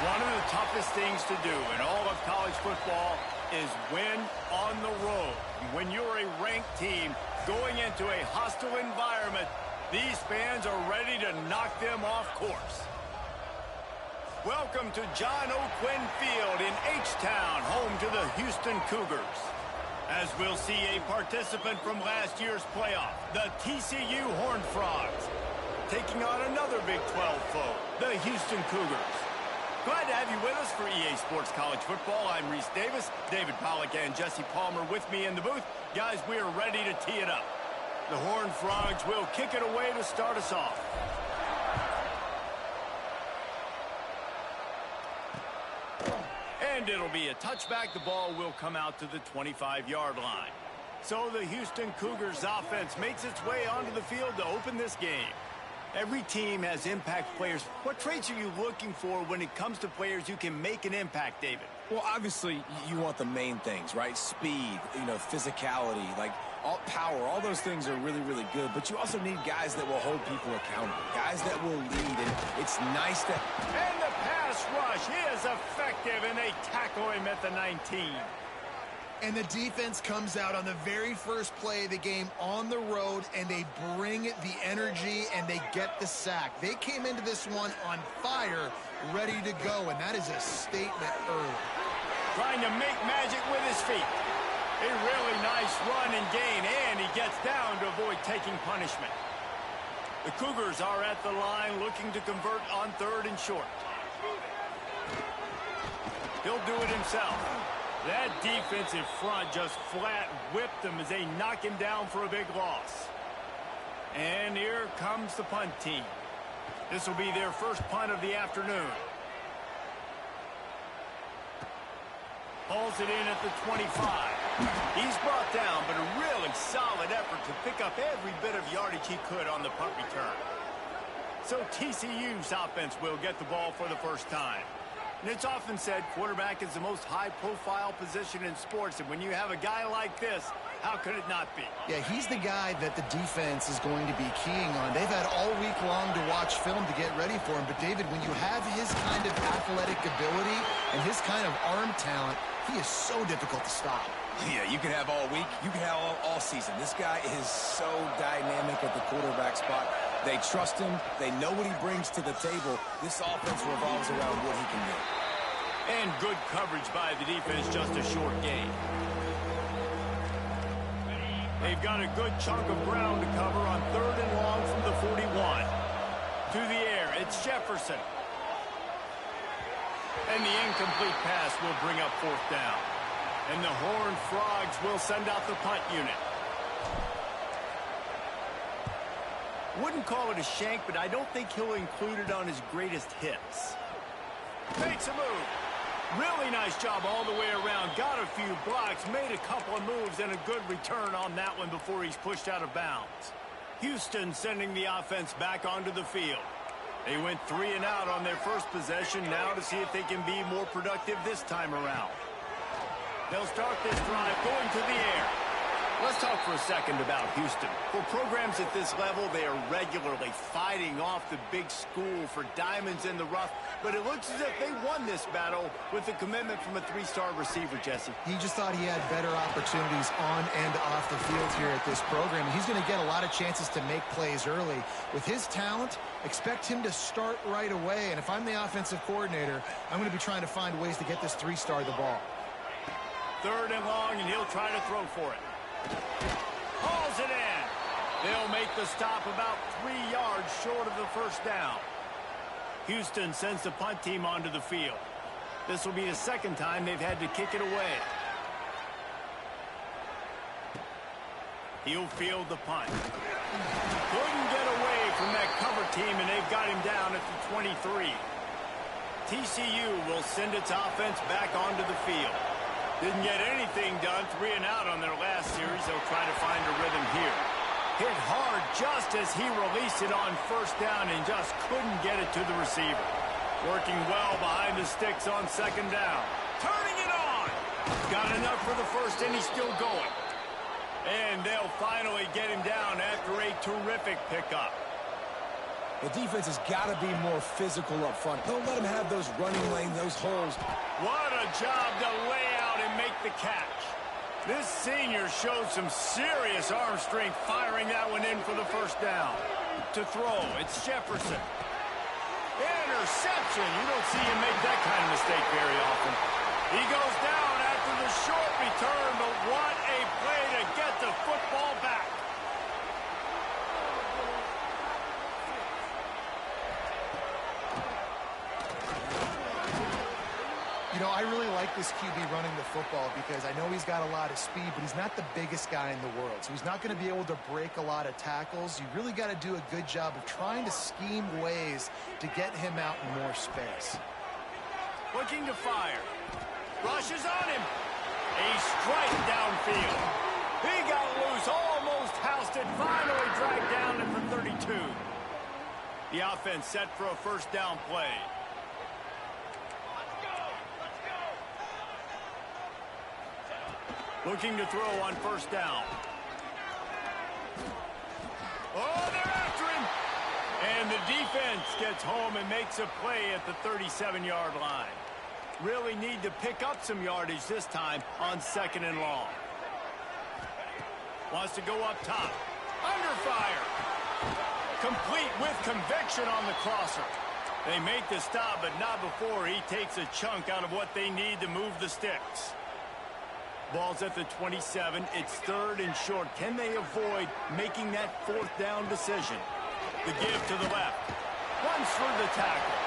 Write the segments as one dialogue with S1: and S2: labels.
S1: One of the toughest things to do in all of college football is win on the road. When you're a ranked team going into a hostile environment, these fans are ready to knock them off course. Welcome to John O'Quinn Field in H-Town, home to the Houston Cougars. As we'll see a participant from last year's playoff, the TCU Horned Frogs, taking on another Big 12 foe, the Houston Cougars. Glad to have you with us for EA Sports College Football. I'm Reese Davis, David Pollack and Jesse Palmer with me in the booth. Guys, we are ready to tee it up. The Horned Frogs will kick it away to start us off. And it'll be a touchback. The ball will come out to the 25-yard line. So the Houston Cougars offense makes its way onto the field to open this game. Every team has impact players. What traits are you looking for when it comes to players who can make an impact, David?
S2: Well, obviously, you want the main things, right? Speed, physicality, all power. All those things are really, really good. But you also need guys that will hold people accountable, guys that will lead. And it's nice that...
S1: And the pass rush is effective, and they tackle him at the 19.
S3: And the defense comes out on the very first play of the game on the road, and they bring the energy, and they get the sack. They came into this one on fire, ready to go, and that is a statement early.
S1: Trying to make magic with his feet. A really nice run and gain, and he gets down to avoid taking punishment. The Cougars are at the line looking to convert on 3rd and short. He'll do it himself. That defensive front just flat whipped him as they knock him down for a big loss. And here comes the punt team. This will be their first punt of the afternoon. Hauls it in at the 25. He's brought down, but a really solid effort to pick up every bit of yardage he could on the punt return. So TCU's offense will get the ball for the first time. And it's often said quarterback is the most high-profile position in sports. And when you have a guy like this, how could it not be?
S3: Yeah, he's the guy that the defense is going to be keying on. They've had all week long to watch film to get ready for him. But, David, when you have his kind of athletic ability and his kind of arm talent, he is so difficult to stop.
S2: Yeah, you can have all week. You can have all season. This guy is so dynamic at the quarterback spot. They trust him. They know what he brings to the table. This offense revolves around what he can do.
S1: And good coverage by the defense, just a short gain. They've got a good chunk of ground to cover on 3rd and long from the 41. To the air, it's Jefferson. And the incomplete pass will bring up 4th down. And the Horned Frogs will send out the punt unit. Wouldn't call it a shank, but I don't think he'll include it on his greatest hits. Makes a move. Really nice job all the way around. Got a few blocks, made a couple of moves, and a good return on that one before he's pushed out of bounds. Houston sending the offense back onto the field. They went 3 and out on their first possession, now to see if they can be more productive this time around. They'll start this drive going to the air. Let's talk for a second about Houston. For programs at this level, they are regularly fighting off the big school for diamonds in the rough, but it looks as if they won this battle with the commitment from a 3-star receiver, Jesse.
S3: He just thought he had better opportunities on and off the field here at this program. He's going to get a lot of chances to make plays early. With his talent, expect him to start right away, and if I'm the offensive coordinator, I'm going to be trying to find ways to get this 3-star the ball.
S1: 3rd and long, and he'll try to throw for it. Hauls it in. They'll make the stop about 3 yards short of the first down. Houston sends the punt team onto the field. This will be the second time they've had to kick it away. He'll field the punt. Couldn't get away from that cover team, and they've got him down at the 23. TCU will send its offense back onto the field. Didn't get anything done, 3 and out on their last series. They'll try to find a rhythm here. Hit hard just as he released it on first down and just couldn't get it to the receiver. Working well behind the sticks on 2nd down. Turning it on! Got enough for the first, and he's still going. And they'll finally get him down after a terrific pickup.
S2: The defense has got to be more physical up front. Don't let them have those running lanes, those holes.
S1: What a job to lay out and make the catch. This senior showed some serious arm strength firing that one in for the first down. To throw, it's Jefferson. Interception. You don't see him make that kind of mistake very often. He goes down after the short return, but what a play to get the football back.
S3: You know, I really like this QB running the football because I know he's got a lot of speed, but he's not the biggest guy in the world. So he's not going to be able to break a lot of tackles. You really got to do a good job of trying to scheme ways to get him out in more space.
S1: Looking to fire. Rushes on him. A strike downfield. He got loose, almost housed it, finally dragged down at the 32. The offense set for a first down play. Looking to throw on first down. Oh, they're after him. And the defense gets home and makes a play at the 37-yard line. Really need to pick up some yardage this time on second and long. Wants to go up top. Under fire. Complete with conviction on the crosser. They make the stop, but not before he takes a chunk out of what they need to move the sticks. Ball's at the 27. It's third and short. Can they avoid making that fourth down decision? The give to the left. Runs for the tackle.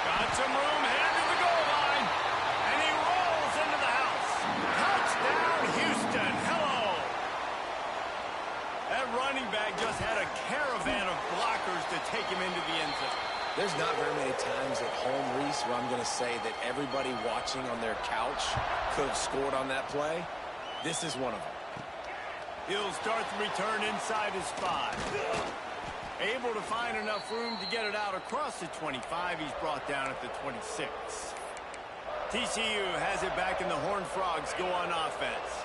S1: Got some room, headed to the goal line. And he rolls into the house. Touchdown, Houston. Hello. That running back just had a caravan of blockers to take him into the end zone.
S2: There's not very many times at home, Reese, where I'm going to say that everybody watching on their couch could have scored on that play. This is one of them.
S1: He'll start the return inside his 5. Able to find enough room to get it out across the 25. He's brought down at the 26. TCU has it back in the Horned Frogs go on offense.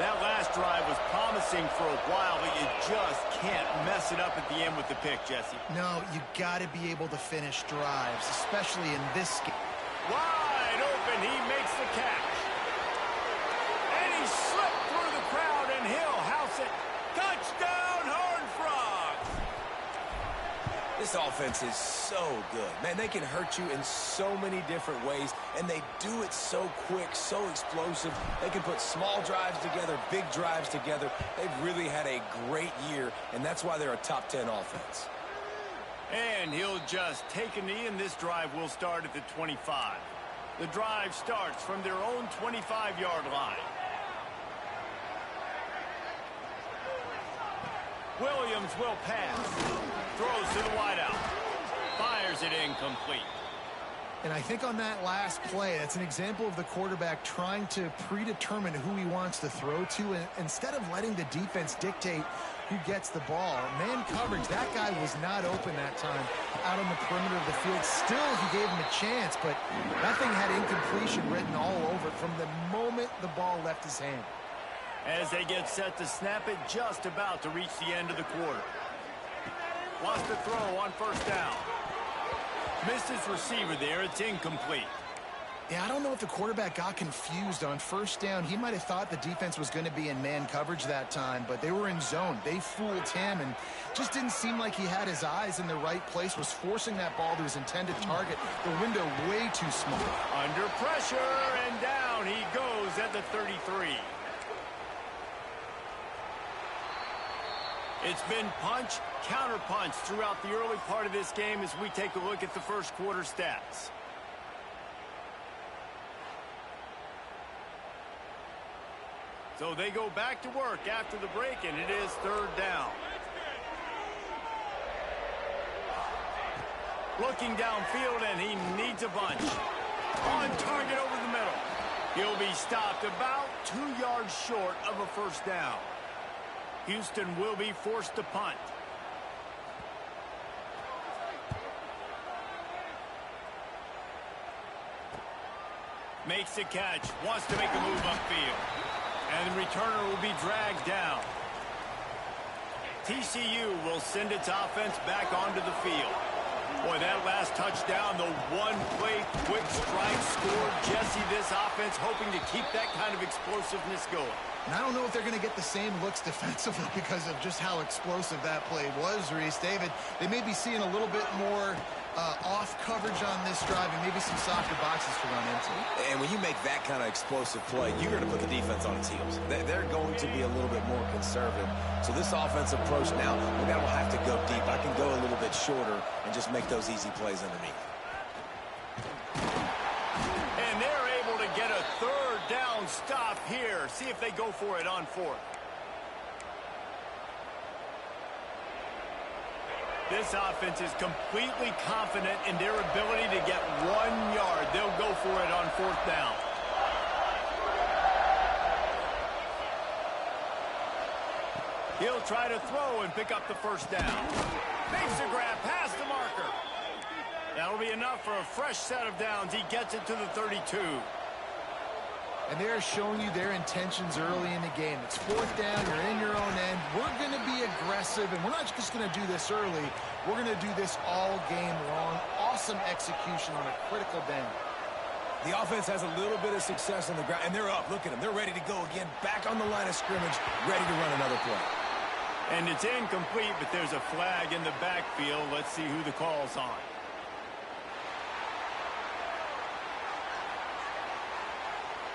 S1: That last drive was promising for a while, but you just can't mess it up at the end with the pick, Jesse.
S3: No, you got to be able to finish drives, especially in this game.
S1: Wide open, he makes the catch. And he slipped through the crowd, and he'll house it. Touchdown, Horned Frogs!
S2: This offense is so good. Man, they can hurt you in so many different ways, and they do it so quick, so explosive. They can put small drives together, big drives together. They've really had a great year, and that's why they're a top 10 offense.
S1: And he'll just take a knee, and this drive will start at the 25. The drive starts from their own 25-yard line. Williams will pass. Throws to the wideout. Fires it incomplete.
S3: And I think on that last play, that's an example of the quarterback trying to predetermine who he wants to throw to, and instead of letting the defense dictate who gets the ball. Man coverage, that guy was not open that time out on the perimeter of the field. Still, he gave him a chance, but that thing had incompletion written all over it from the moment the ball left his hand.
S1: As they get set to snap it, just about to reach the end of the quarter. Wants to throw on first down. Missed his receiver there. It's incomplete.
S3: Yeah, I don't know if the quarterback got confused on first down. He might have thought the defense was going to be in man coverage that time, but they were in zone. They fooled him, and just didn't seem like he had his eyes in the right place, was forcing that ball to his intended target. The window way too small.
S1: Under pressure, and down he goes at the 33. It's been punch, counter-punch throughout the early part of this game as we take a look at the first quarter stats. So they go back to work after the break, and it is third down. Looking downfield, and he needs a bunch. On target over the middle. He'll be stopped about 2 yards short of a first down. Houston will be forced to punt. Makes the catch, wants to make a move upfield. And the returner will be dragged down. TCU will send its offense back onto the field. Boy, that last touchdown, the one-play quick strike score. Jesse, this offense hoping to keep that kind of explosiveness going.
S3: And I don't know if they're going to get the same looks defensively because of just how explosive that play was, Reese. David, they may be seeing a little bit more off coverage on this drive and maybe some softer boxes to run into.
S2: And when you make that kind of explosive play, you're going to put the defense on its heels. They're going to be a little bit more conservative. So this offensive approach now, maybe I don't have to go deep. I can go a little bit shorter and just make those easy plays underneath.
S1: And they're able to get a third down stop here. See if they go for it on fourth. This offense is completely confident in their ability to get 1 yard. They'll go for it on fourth down. He'll try to throw and pick up the first down. Makes a grab past the marker. That'll be enough for a fresh set of downs. He gets it to the 32.
S3: And they're showing you their intentions early in the game. It's fourth down, you're in your own end. We're going to be aggressive, and we're not just going to do this early. We're going to do this all game long. Awesome execution on a critical down.
S2: The offense has a little bit of success on the ground, and they're up. Look at them. They're ready to go again. Back on the line of scrimmage, ready to run another play.
S1: And it's incomplete, but there's a flag in the backfield. Let's see who the call's on.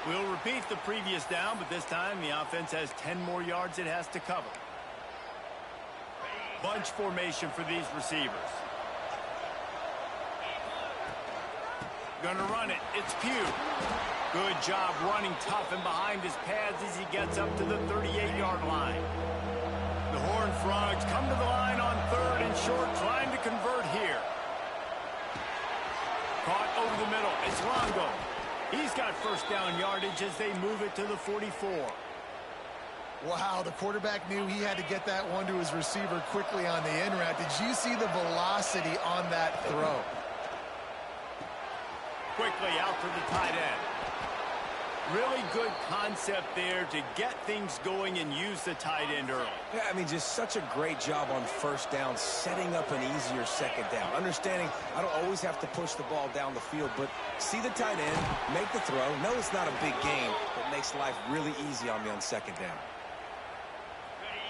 S1: We'll repeat the previous down, but this time the offense has 10 more yards it has to cover. Bunch formation for these receivers. Gonna run it. It's Pugh. Good job running tough and behind his pads as he gets up to the 38-yard line. The Horned Frogs come to the line on third and short, trying to convert here. Caught over the middle. It's Longo. He's got first down yardage as they move it to the 44.
S3: Wow, the quarterback knew he had to get that one to his receiver quickly on the in route. Did you see the velocity on that throw?
S1: Quickly out to the tight end. Really good concept there to get things going and use the tight end early.
S2: Yeah, I mean, just such a great job on first down, setting up an easier second down. Understanding I don't always have to push the ball down the field, but see the tight end, make the throw. No, it's not a big gain, but makes life really easy on me on second down.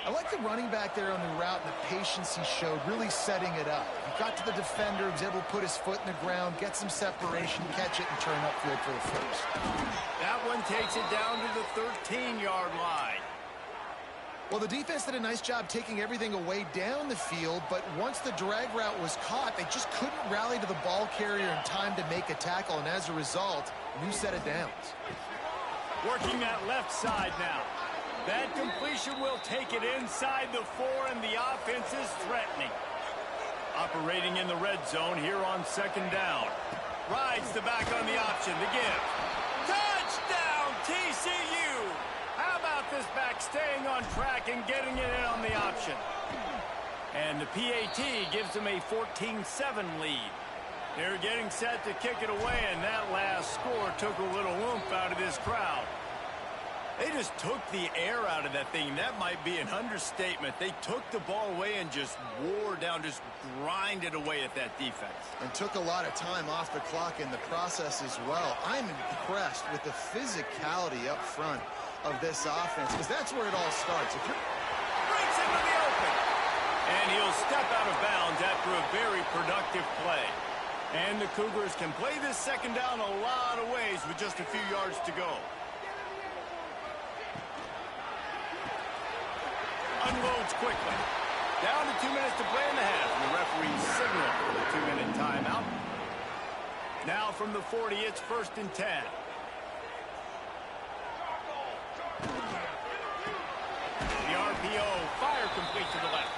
S3: I like the running back there on the route and the patience he showed, really setting it up. He got to the defender, he was able to put his foot in the ground, get some separation, catch it, and turn upfield for the first.
S1: That one takes it down to the 13-yard line.
S3: Well, the defense did a nice job taking everything away down the field, but once the drag route was caught, they just couldn't rally to the ball carrier in time to make a tackle, and as a result, new set of downs.
S1: Working that left side now. That completion will take it inside the 4, and the offense is threatening. Operating in the red zone here on second down. Rides the back on the option. The give. Touchdown, TCU! How about this back staying on track and getting it in on the option? And the PAT gives them a 14-7 lead. They're getting set to kick it away, and that last score took a little oomph out of this crowd. They just took the air out of that thing. That might be an understatement. They took the ball away and just wore down, just grinded away at that defense.
S3: And took a lot of time off the clock in the process as well. I'm impressed with the physicality up front of this offense, because that's where it all starts. If you're...
S1: Breaks into the open. And he'll step out of bounds after a very productive play. And the Cougars can play this second down a lot of ways with just a few yards to go. Unloads quickly. Down to 2 minutes to play in the half. And the referee signal for the 2-minute timeout. Now from the 40, it's 1st and 10. The RPO, fire complete to the left.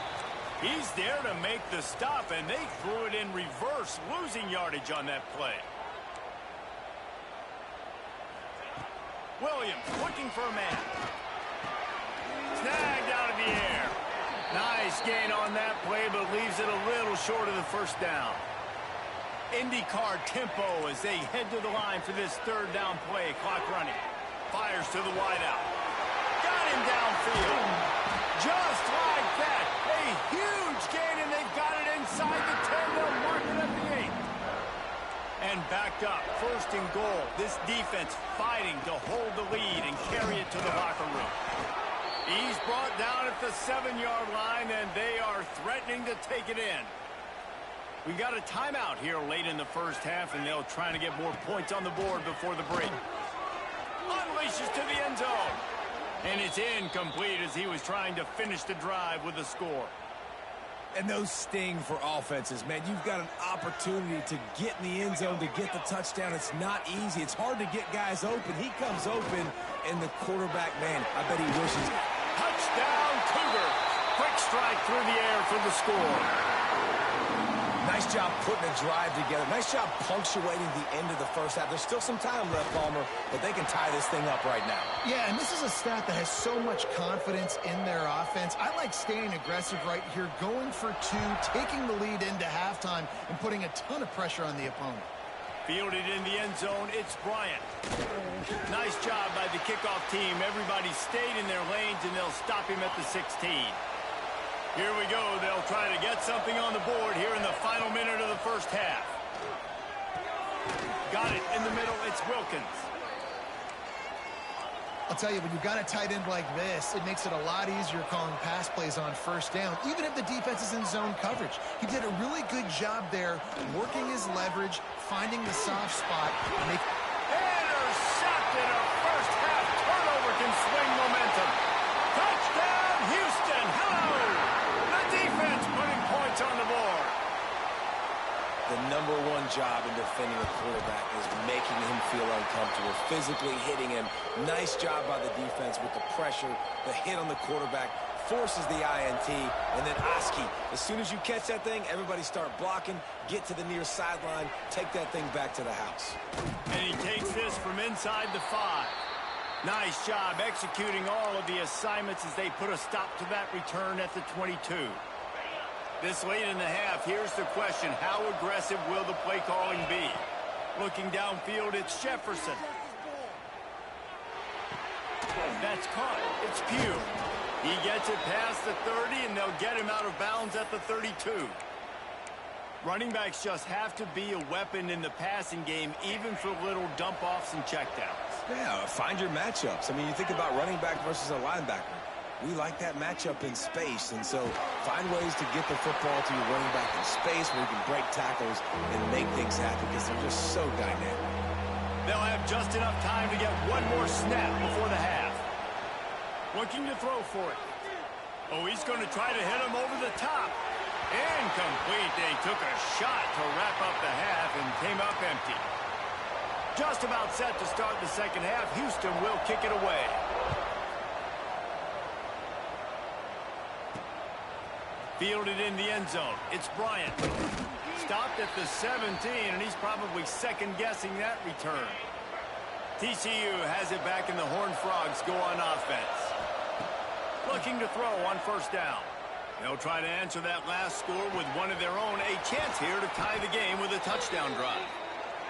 S1: He's there to make the stop, and they threw it in reverse, losing yardage on that play. Williams looking for a man. Snagged out of the air. Nice gain on that play, but leaves it a little short of the first down. IndyCar tempo as they head to the line for this third down play. Clock running. Fires to the wideout. Got him downfield. Just like that. A huge gain, and they've got it inside the 10. They'll mark it at the 8. And backed up, 1st and goal. This defense fighting to hold the lead and carry it to the locker room. He's brought down at the 7-yard line, and they are threatening to take it in. We got a timeout here late in the first half, and they'll try to get more points on the board before the break. Unleashes to the end zone. And it's incomplete as he was trying to finish the drive with a score.
S2: And those sting for offenses, man. You've got an opportunity to get in the end zone, to get the touchdown. It's not easy. It's hard to get guys open. He comes open, and the quarterback, man, I bet he wishes.
S1: Touchdown, Cougar. Quick strike through the air for the score.
S2: Nice job putting a drive together. Nice job punctuating the end of the first half. There's still some time left, Palmer, but they can tie this thing up right now.
S3: Yeah, and this is a staff that has so much confidence in their offense. I like staying aggressive right here, going for 2, taking the lead into halftime, and putting a ton of pressure on the opponent.
S1: Fielded in the end zone, it's Bryant. Nice job by the kickoff team. Everybody stayed in their lanes, and they'll stop him at the 16. Here we go. They'll try to get something on the board here in the final minute of the first half. Got it in the middle. It's Wilkins.
S3: I'll tell you, when you've got a tight end like this, it makes it a lot easier calling pass plays on 1st down, even if the defense is in zone coverage. He did a really good job there, working his leverage, finding the soft spot.
S1: Intercepted. A first half turnover can swing momentum. Touchdown, Houston. Hello. Defense putting points on the board.
S2: The #1 job in defending a quarterback is making him feel uncomfortable, physically hitting him. Nice job by the defense with the pressure. The hit on the quarterback forces the INT. And then Oski, as soon as you catch that thing, everybody start blocking, get to the near sideline, take that thing back to the house.
S1: And he takes this from inside the 5. Nice job executing all of the assignments as they put a stop to that return at the 22. This late in the half, here's the question. How aggressive will the play calling be? Looking downfield, it's Jefferson. That's caught. It's Pugh. He gets it past the 30, and they'll get him out of bounds at the 32. Running backs just have to be a weapon in the passing game, even for little dump-offs and checkdowns.
S2: Yeah, find your matchups. I mean, you think about running back versus a linebacker. We like that matchup in space, and so find ways to get the football to your running back in space where you can break tackles and make things happen because they're just so dynamic.
S1: They'll have just enough time to get one more snap before the half. Looking to throw for it. Oh, he's going to try to hit him over the top. Incomplete. They took a shot to wrap up the half and came up empty. Just about set to start the second half. Houston will kick it away. Fielded in the end zone. It's Bryant. Stopped at the 17, and he's probably second-guessing that return. TCU has it back, and the Horned Frogs go on offense. Looking to throw on 1st down. They'll try to answer that last score with one of their own. A chance here to tie the game with a touchdown drive.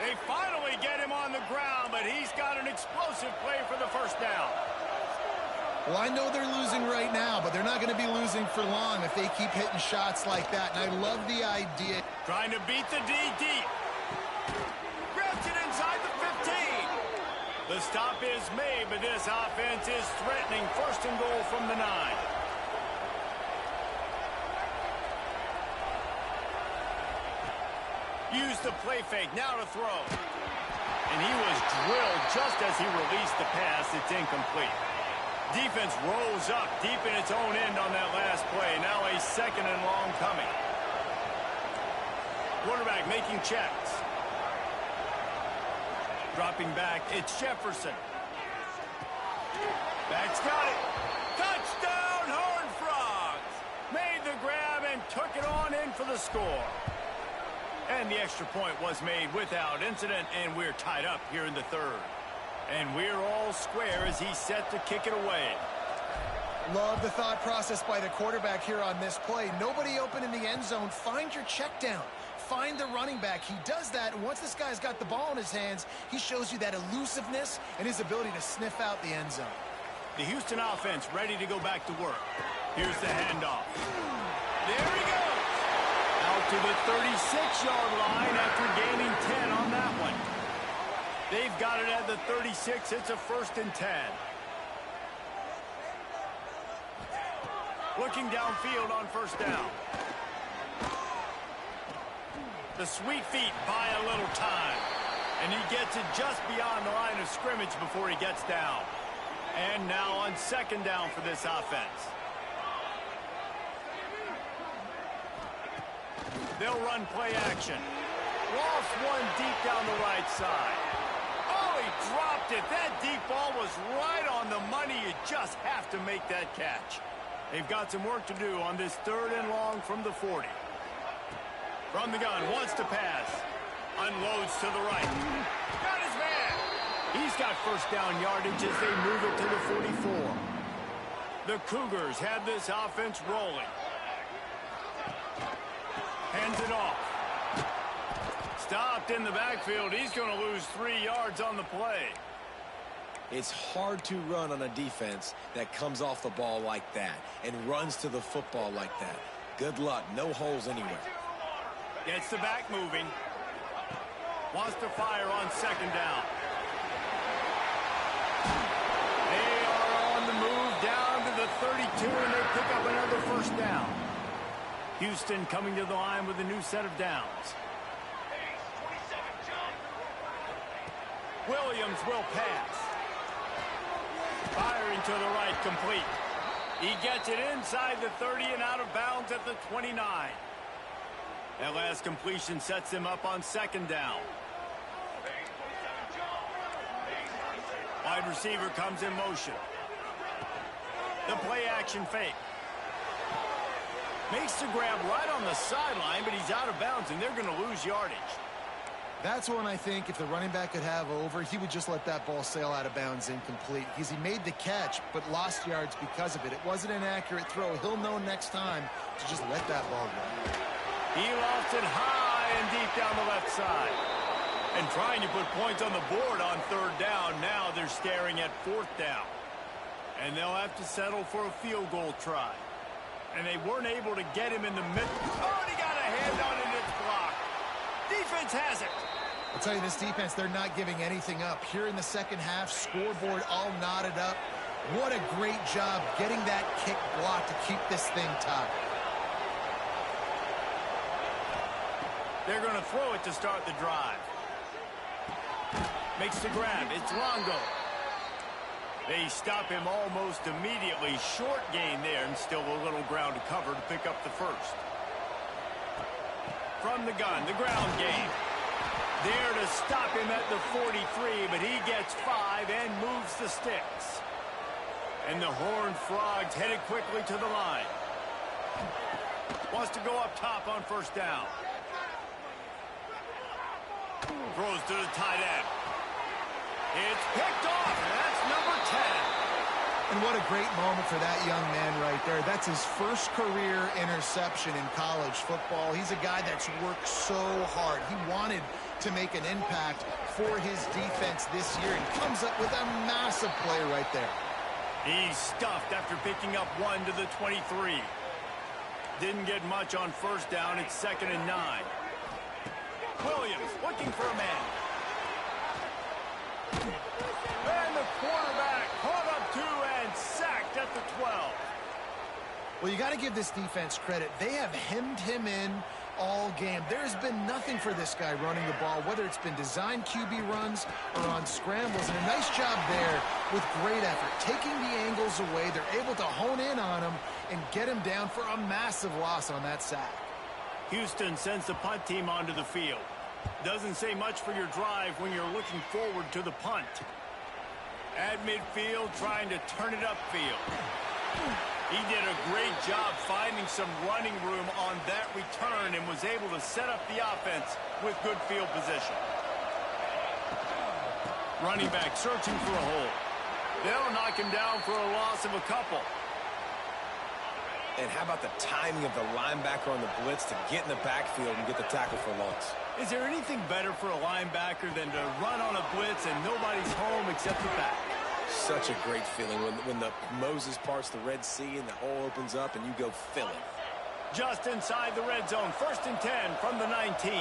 S1: They finally get him on the ground, but he's got an explosive play for the 1st down.
S3: Well, I know they're losing right now, but they're not going to be losing for long if they keep hitting shots like that. And I love the idea.
S1: Trying to beat the D deep. Grabs it inside the 15. The stop is made, but this offense is threatening 1st and goal from the 9. Use the play fake, now to throw. And he was drilled just as he released the pass. It's incomplete. Defense rolls up deep in its own end on that last play. Now a 2nd and long coming. Quarterback making checks. Dropping back, it's Jefferson. Back's got it. Touchdown, Horned Frogs! Made the grab and took it on in for the score. And the extra point was made without incident, and we're tied up here in the 3rd. And we're all square as he's set to kick it away.
S3: Love the thought process by the quarterback here on this play. Nobody open in the end zone. Find your check down. Find the running back. He does that, and once this guy's got the ball in his hands, he shows you that elusiveness and his ability to sniff out the end zone.
S1: The Houston offense ready to go back to work. Here's the handoff. There he goes. Out to the 36-yard line after gaining 10 on that one. They've got it at the 36. It's a 1st and 10. Looking downfield on 1st down. The sweet feet buy a little time. And he gets it just beyond the line of scrimmage before he gets down. And now on 2nd down for this offense. They'll run play action. Lost one deep down the right side. Oh, he dropped it. That deep ball was right on the money. You just have to make that catch. They've got some work to do on this 3rd and long from the 40. From the gun, wants to pass. Unloads to the right. Got his man. He's got 1st down yardage as they move it to the 44. The Cougars have this offense rolling. Hands it off. Stopped in the backfield. He's going to lose 3 yards on the play.
S2: It's hard to run on a defense that comes off the ball like that and runs to the football like that. Good luck. No holes anywhere.
S1: Gets the back moving. Wants to fire on 2nd down. They are on the move down to the 32, and they pick up another 1st down. Houston coming to the line with a new set of downs. Williams will pass. Firing to the right, complete. He gets it inside the 30 and out of bounds at the 29. That last completion sets him up on 2nd down. Wide receiver comes in motion. The play action fake. Makes the grab right on the sideline, but he's out of bounds, and they're going to lose yardage.
S3: That's one I think if the running back could have over, he would just let that ball sail out of bounds incomplete. Because he made the catch, but lost yards because of it. It wasn't an accurate throw. He'll know next time to just let that ball go.
S1: He lost it high and deep down the left side. And trying to put points on the board on 3rd down. Now they're staring at 4th down. And they'll have to settle for a field goal try. And they weren't able to get him in the middle. Oh, and he got a hand on it. It's blocked. Defense has it.
S3: I'll tell you, this defense, they're not giving anything up. Here in the 2nd half, scoreboard all knotted up. What a great job getting that kick blocked to keep this thing tied.
S1: They're going to throw it to start the drive. Makes the grab. It's Longo. They stop him almost immediately. Short gain there, and still a little ground to cover to pick up the 1st. From the gun, the ground game. There to stop him at the 43, but he gets 5 and moves the sticks. And the Horned Frogs headed quickly to the line. Wants to go up top on 1st down. Throws to the tight end. It's picked off, and that's number 10.
S3: And what a great moment for that young man right there. That's his 1st career interception in college football. He's a guy that's worked so hard. He wanted to make an impact for his defense this year and comes up with a massive play right there.
S1: He's stuffed after picking up 1 to the 23. Didn't get much on 1st down. It's 2nd and 9. Williams looking for a man. And the quarterback caught up 2 and sacked at the 12.
S3: Well, you got to give this defense credit. They have hemmed him in all game. There's been nothing for this guy running the ball, whether it's been designed QB runs or on scrambles. And a nice job there with great effort. Taking the angles away, they're able to hone in on him and get him down for a massive loss on that sack.
S1: Houston sends the punt team onto the field. Doesn't say much for your drive when you're looking forward to the punt. At midfield, trying to turn it upfield. He did a great job finding some running room on that return and was able to set up the offense with good field position. Running back searching for a hole. They'll knock him down for a loss of a couple.
S2: And how about the timing of the linebacker on the blitz to get in the backfield and get the tackle for loss?
S1: Is there anything better for a linebacker than to run on a blitz and nobody's home except the back?
S2: Such a great feeling when the Moses parts the Red Sea and the hole opens up and you go fill it.
S1: Just inside the red zone. 1st and 10 from the 19.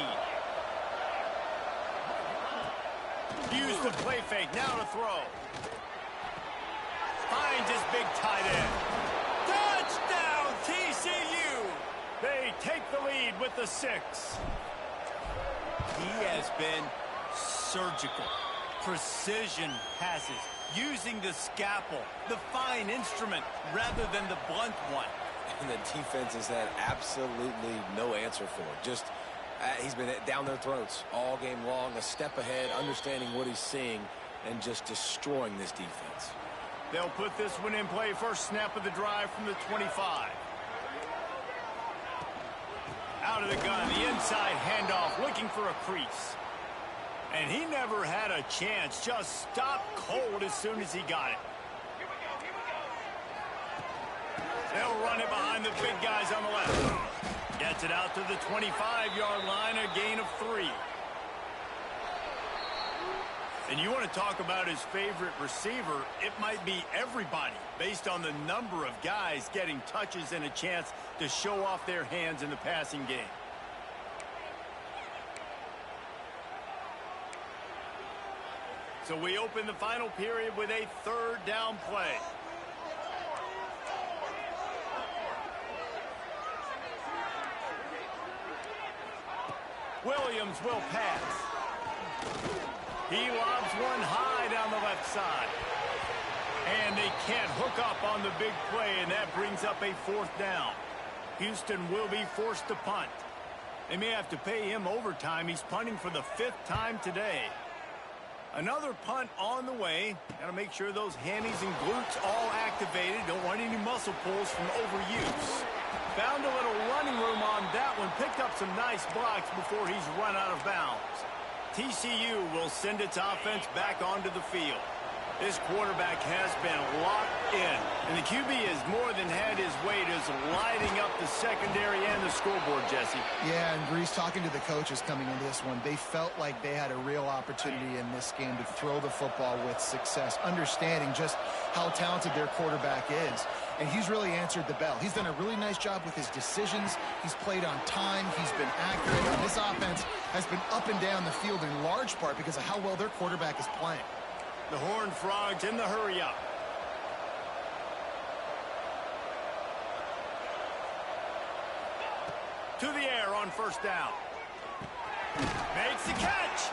S1: Use the play fake. Now to throw. Finds his big tight end. Touchdown, TCU! They take the lead with the 6. He has been surgical. Precision passes. Using the scalpel, the fine instrument, rather than the blunt one.
S2: And the defense has had absolutely no answer for it. Just, he's been down their throats all game long, a step ahead, understanding what he's seeing, and just destroying this defense.
S1: They'll put this one in play. First snap of the drive from the 25. Out of the gun, the inside handoff, looking for a crease. And he never had a chance. Just stopped cold as soon as he got it. They'll run it behind the big guys on the left. Gets it out to the 25-yard line, a gain of 3. And you want to talk about his favorite receiver, it might be everybody, based on the number of guys getting touches and a chance to show off their hands in the passing game. So we open the final period with a 3rd down play. Williams will pass. He lobs one high down the left side. And they can't hook up on the big play, and that brings up a 4th down. Houston will be forced to punt. They may have to pay him overtime. He's punting for the 5th time today. Another punt on the way. Got to make sure those hammies and glutes all activated. Don't want any muscle pulls from overuse. Found a little running room on that one. Picked up some nice blocks before he's run out of bounds. TCU will send its offense back onto the field. This quarterback has been locked in. And the QB has more than had his weight as lighting up the secondary and the scoreboard, Jesse.
S3: Yeah, and Grease, talking to the coaches coming into this one, they felt like they had a real opportunity in this game to throw the football with success, understanding just how talented their quarterback is. And he's really answered the bell. He's done a really nice job with his decisions. He's played on time. He's been accurate. And this offense has been up and down the field in large part because of how well their quarterback is playing.
S1: The Horned Frogs in the hurry-up. To the air on 1st down. Makes the catch.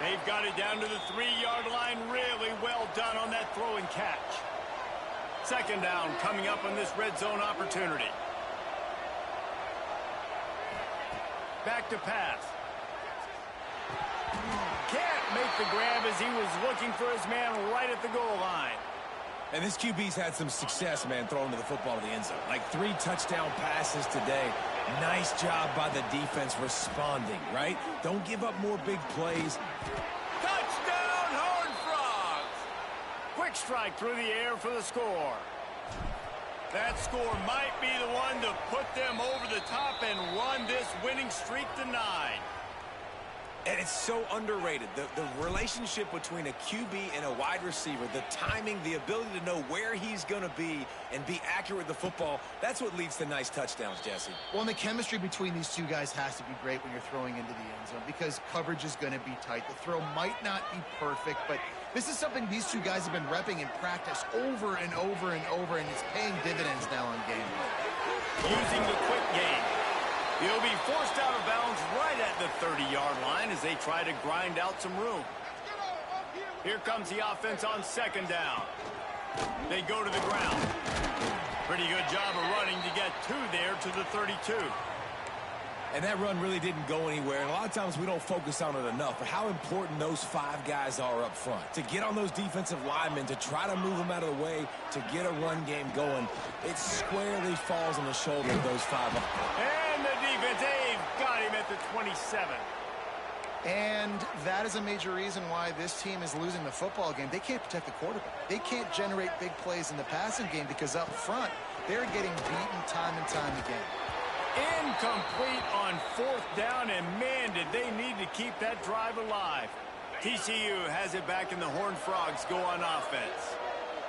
S1: They've got it down to the 3-yard line. Really well done on that throw and catch. 2nd down coming up on this red zone opportunity. Back to pass. Can't make the grab as he was looking for his man right at the goal line.
S2: And this QB's had some success, man, throwing to the football to the end zone. Like 3 touchdown passes today. Nice job by the defense responding, right? Don't give up more big plays.
S1: Touchdown, Horned Frogs! Quick strike through the air for the score. That score might be the one to put them over the top and run this winning streak to 9.
S2: And it's so underrated. The relationship between a QB and a wide receiver, the timing, the ability to know where he's going to be and be accurate with the football, that's what leads to nice touchdowns, Jesse.
S3: Well, and the chemistry between these two guys has to be great when you're throwing into the end zone because coverage is going to be tight. The throw might not be perfect, but this is something these two guys have been repping in practice over and over and over, and it's paying dividends now in game.
S1: Using the quick game. He'll be forced out of bounds right at the 30-yard line as they try to grind out some room. Here comes the offense on 2nd down. They go to the ground. Pretty good job of running to get 2 there to the 32.
S2: And that run really didn't go anywhere. And a lot of times we don't focus on it enough. But how important those 5 guys are up front. To get on those defensive linemen, to try to move them out of the way, to get a run game going. It squarely falls on the shoulder of those 5.
S1: And the defense, they've got him at the 27.
S3: And that is a major reason why this team is losing the football game. They can't protect the quarterback. They can't generate big plays in the passing game because up front, they're getting beaten time and time again.
S1: Incomplete on 4th down, and man, did they need to keep that drive alive. TCU has it back, and the Horned Frogs go on offense.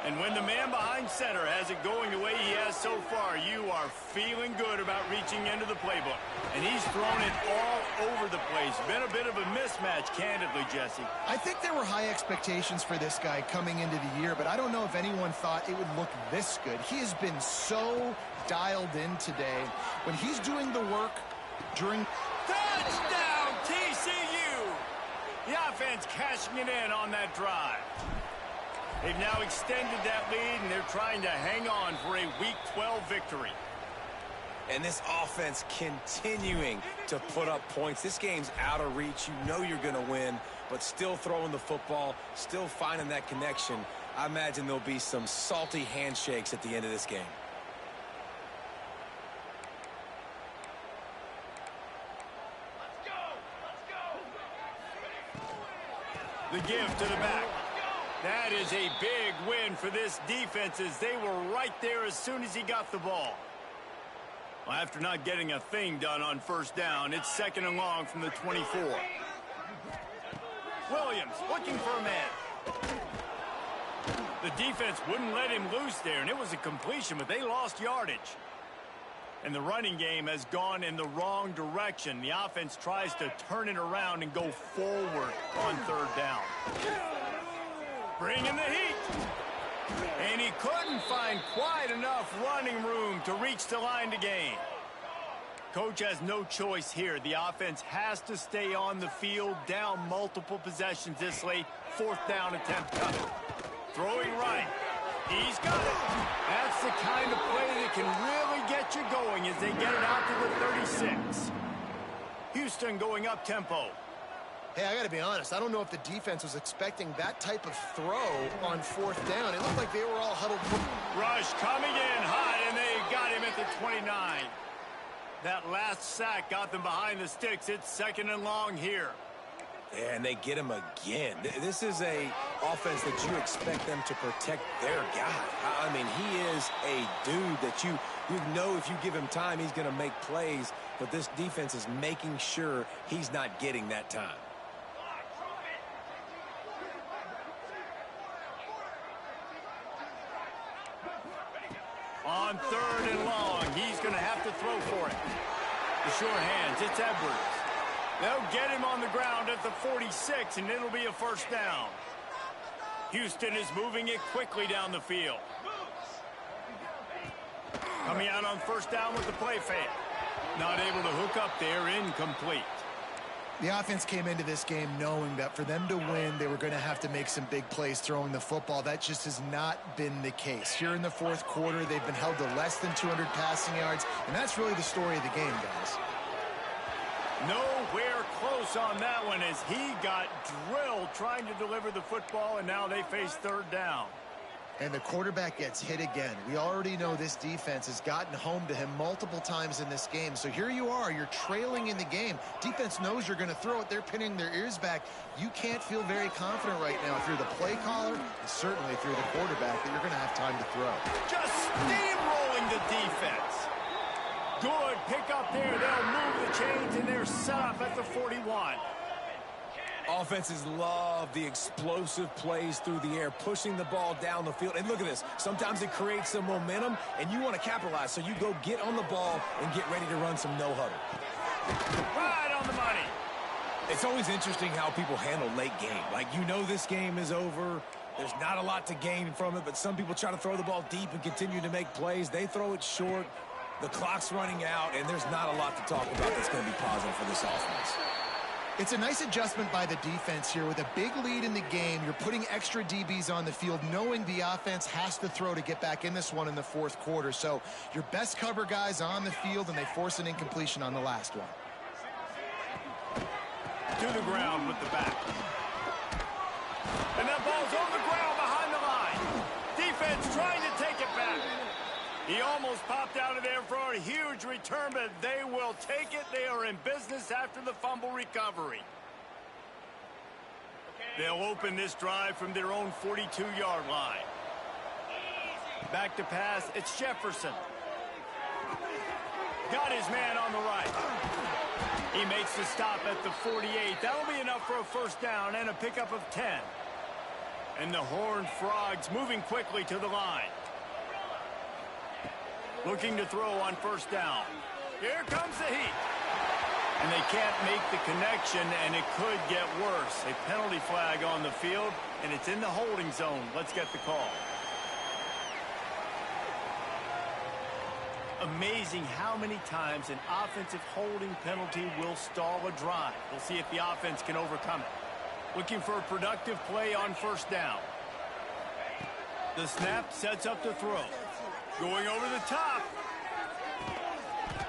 S1: And when the man behind center has it going the way he has so far, you are feeling good about reaching into the playbook. And he's thrown it all over the place. Been a bit of a mismatch, candidly, Jesse.
S3: I think there were high expectations for this guy coming into the year, but I don't know if anyone thought it would look this good. He has been so dialed in today. When he's doing the work during...
S1: Touchdown, TCU! The offense cashing it in on that drive. They've now extended that lead, and they're trying to hang on for a Week 12 victory.
S2: And this offense continuing to put up points. This game's out of reach. You know you're going to win, but still throwing the football, still finding that connection. I imagine there'll be some salty handshakes at the end of this game.
S1: The give to the back. That is a big win for this defense as they were right there as soon as he got the ball. Well, after not getting a thing done on first down, it's 2nd and long from the 24. Williams looking for a man. The defense wouldn't let him loose there, and it was a completion, but they lost yardage. And the running game has gone in the wrong direction. The offense tries to turn it around and go forward on 3rd down. Bringing the heat. And he couldn't find quite enough running room to reach the line to gain. Coach has no choice here. The offense has to stay on the field, down multiple possessions this late. 4th down attempt coming. Throwing right. He's got it. That's the kind of play that can really get you going as they get it out to the 36. Houston going up tempo.
S3: Hey, I got to be honest. I don't know if the defense was expecting that type of throw on 4th down. It looked like they were all huddled.
S1: Rush coming in high, and they got him at the 29. That last sack got them behind the sticks. It's 2nd and long here.
S2: Yeah, and they get him again. This is a offense that you expect them to protect their guy. I mean, he is a dude that you know if you give him time, he's going to make plays. But this defense is making sure he's not getting that time.
S1: On 3rd and long, he's going to have to throw for it. The short hands, it's Edwards. They'll get him on the ground at the 46, and it'll be a 1st down. Houston is moving it quickly down the field. Coming out on 1st down with the play fake. Not able to hook up there, incomplete.
S3: The offense came into this game knowing that for them to win, they were going to have to make some big plays throwing the football. That just has not been the case. Here in the 4th quarter, they've been held to less than 200 passing yards, and that's really the story of the game, guys.
S1: Nowhere close on that one as he got drilled trying to deliver the football, and now they face 3rd down.
S3: And the quarterback gets hit again. We already know this defense has gotten home to him multiple times in this game. So here you are, you're trailing in the game. Defense knows you're going to throw it. They're pinning their ears back. You can't feel very confident right now if you're the play caller, and certainly if you're the quarterback, that you're going to have time to throw.
S1: Just steamrolling the defense. Good pick up there. They'll move the chains, and they're set up at the 41.
S2: Offenses love the explosive plays through the air, pushing the ball down the field. And look at this. Sometimes it creates some momentum, and you want to capitalize. So you go get on the ball and get ready to run some no-huddle.
S1: Right on the money.
S2: It's always interesting how people handle late game. Like, you know this game is over. There's not a lot to gain from it, but some people try to throw the ball deep and continue to make plays. They throw it short. The clock's running out, and there's not a lot to talk about that's going to be positive for this offense.
S3: It's a nice adjustment by the defense here. With a big lead in the game, you're putting extra DBs on the field, knowing the offense has to throw to get back in this one in the 4th quarter. So your best cover guys on the field, and they force an incompletion on the last one.
S1: To the ground with the back. And that ball's on the ground behind the line. Defense trying to take it back. He almost popped out of there for a huge return, but they will take it. They are in business after the fumble recovery. They'll open this drive from their own 42-yard line. Back to pass, it's Jefferson. Got his man on the right. He makes the stop at the 48. That'll be enough for a 1st down and a pickup of 10. And the Horned Frogs moving quickly to the line. Looking to throw on first down. Here comes the heat. And they can't make the connection, and it could get worse. A penalty flag on the field, and it's in the holding zone. Let's get the call. Amazing how many times an offensive holding penalty will stall a drive. We'll see if the offense can overcome it. Looking for a productive play on first down. The snap sets up the throw. Going over the top.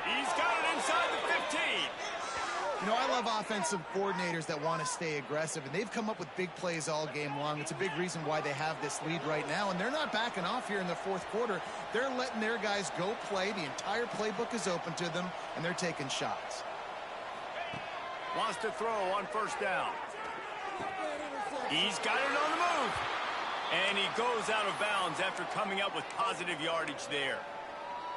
S1: He's got it inside the 15.
S3: You know, I love offensive coordinators that want to stay aggressive, and they've come up with big plays all game long. It's a big reason why they have this lead right now, and they're not backing off here in the fourth quarter. They're letting their guys go play. The entire playbook is open to them, and they're taking shots.
S1: Wants to throw on first down. He's got it on the move. And he goes out of bounds after coming up with positive yardage there.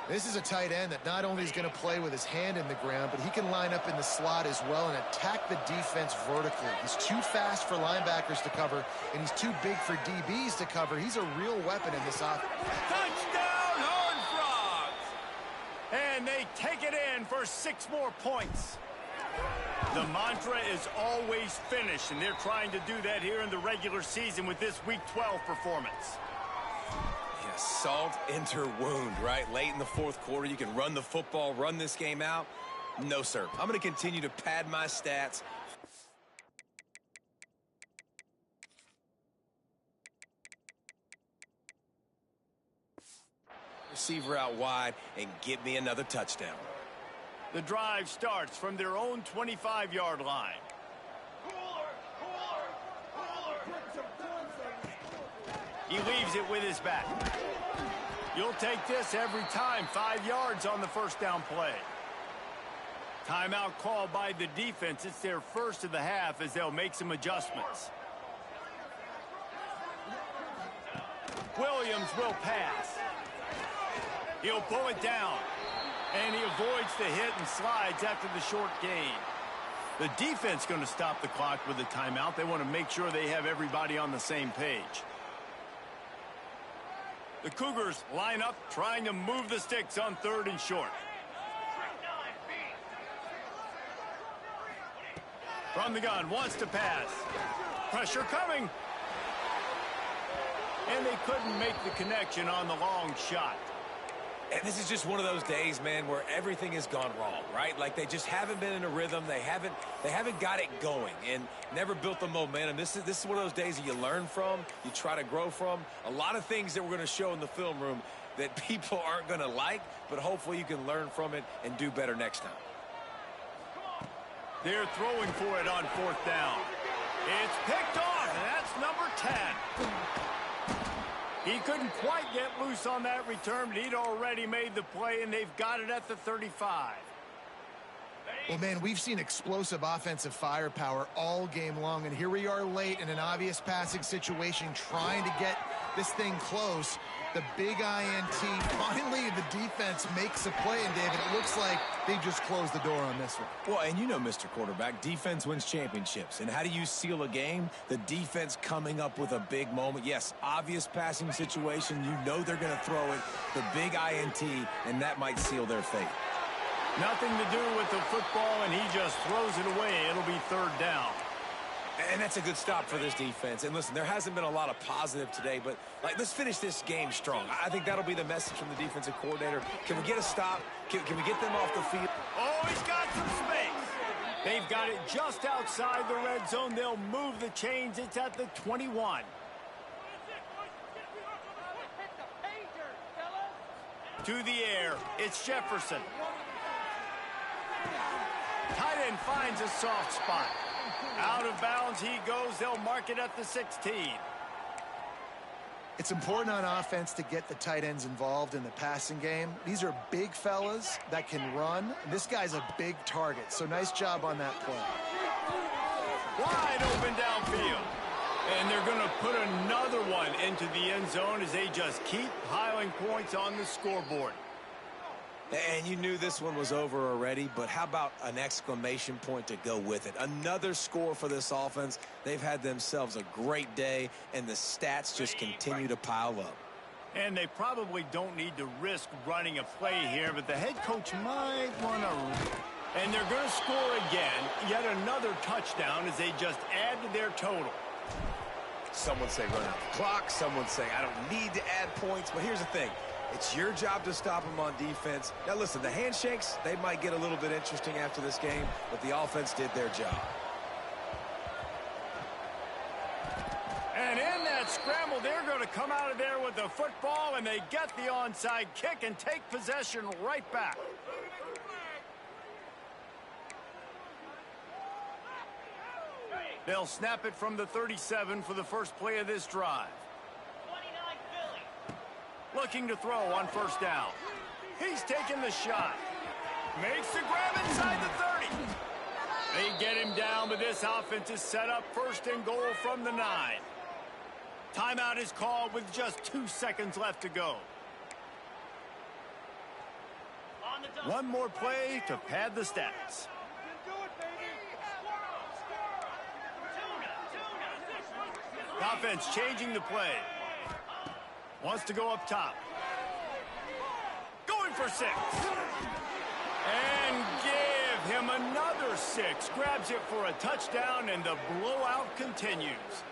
S3: This is a tight end that not only is going to play with his hand in the ground, but he can line up in the slot as well and attack the defense vertically. He's too fast for linebackers to cover, and he's too big for DBs to cover. He's a real weapon in this offense.
S1: Touchdown, Horned Frogs! And they take it in for 6 more points. The mantra is always finish, and they're trying to do that here in the regular season with this Week 12 performance.
S2: Salt enter wound, right? Late in the fourth quarter, you can run the football, run this game out. No, sir. I'm going to continue to pad my stats. Receiver out wide and get me another touchdown.
S1: The drive starts from their own 25-yard line. He leaves it with his back. You'll take this every time. 5 yards on the first down play. Timeout called by the defense. It's their first of the half as they'll make some adjustments. Williams will pass. He'll pull it down. And he avoids the hit and slides after the short gain. The defense going to stop the clock with a timeout. They want to make sure they have everybody on the same page. The Cougars line up, trying to move the sticks on 3rd and short. From the gun, wants to pass. Pressure coming. And they couldn't make the connection on the long shot.
S2: And this is just one of those days, man, where everything has gone wrong, right? Like they just haven't been in a rhythm. They haven't got it going and never built the momentum. This is one of those days that you learn from, you try to grow from. A lot of things that we're going to show in the film room that people aren't going to like, but hopefully you can learn from it and do better next time.
S1: They're throwing for it on 4th down. It's picked off, and that's number 10. He couldn't quite get loose on that return, but he'd already made the play, and they've got it at the 35.
S3: Well, man, we've seen explosive offensive firepower all game long, and here we are late in an obvious passing situation trying to get this thing close. The big INT, finally the defense makes a play, and David, it looks like they just closed the door on this one.
S2: Well, and you know, Mr. Quarterback, defense wins championships. And how do you seal a game? The defense coming up with a big moment. Yes, obvious passing situation. You know they're going to throw it. The big INT, and that might seal their fate.
S1: Nothing to do with the football, and he just throws it away. It'll be 3rd down.
S2: And that's a good stop for this defense. And listen, there hasn't been a lot of positive today, but let's finish this game strong. I think that'll be the message from the defensive coordinator. Can we get a stop? Can we get them off the field?
S1: Oh, he's got some space. They've got it just outside the red zone. They'll move the chains. It's at the 21. To the air, it's Jefferson. Tight end finds a soft spot. Out of bounds he goes. They'll mark it at the 16.
S3: It's important on offense to get the tight ends involved in the passing game. These are big fellas that can run. This guy's a big target, so nice job on that play.
S1: Wide open downfield. And they're going to put another one into the end zone as they just keep piling points on the scoreboard.
S2: And you knew this one was over already, but how about an exclamation point to go with it? Another score for this offense. They've had themselves a great day, and the stats just continue to pile up.
S1: And they probably don't need to risk running a play here, but the head coach might want to. And they're going to score again. Yet another touchdown as they just add to their total.
S2: Someone say run out the clock. Someone say I don't need to add points. But here's the thing. It's your job to stop them on defense. Now, listen, the handshakes, they might get a little bit interesting after this game, but the offense did their job.
S1: And in that scramble, they're going to come out of there with the football, and they get the onside kick and take possession right back. They'll snap it from the 37 for the first play of this drive. Looking to throw on first down. He's taking the shot. Makes the grab inside the 30. They get him down, but this offense is set up first and goal from the 9. Timeout is called with just 2 seconds left to go. One more play to pad the stats. Offense changing the play. Wants to go up top. Going for 6. And give him another 6. Grabs it for a touchdown, and the blowout continues.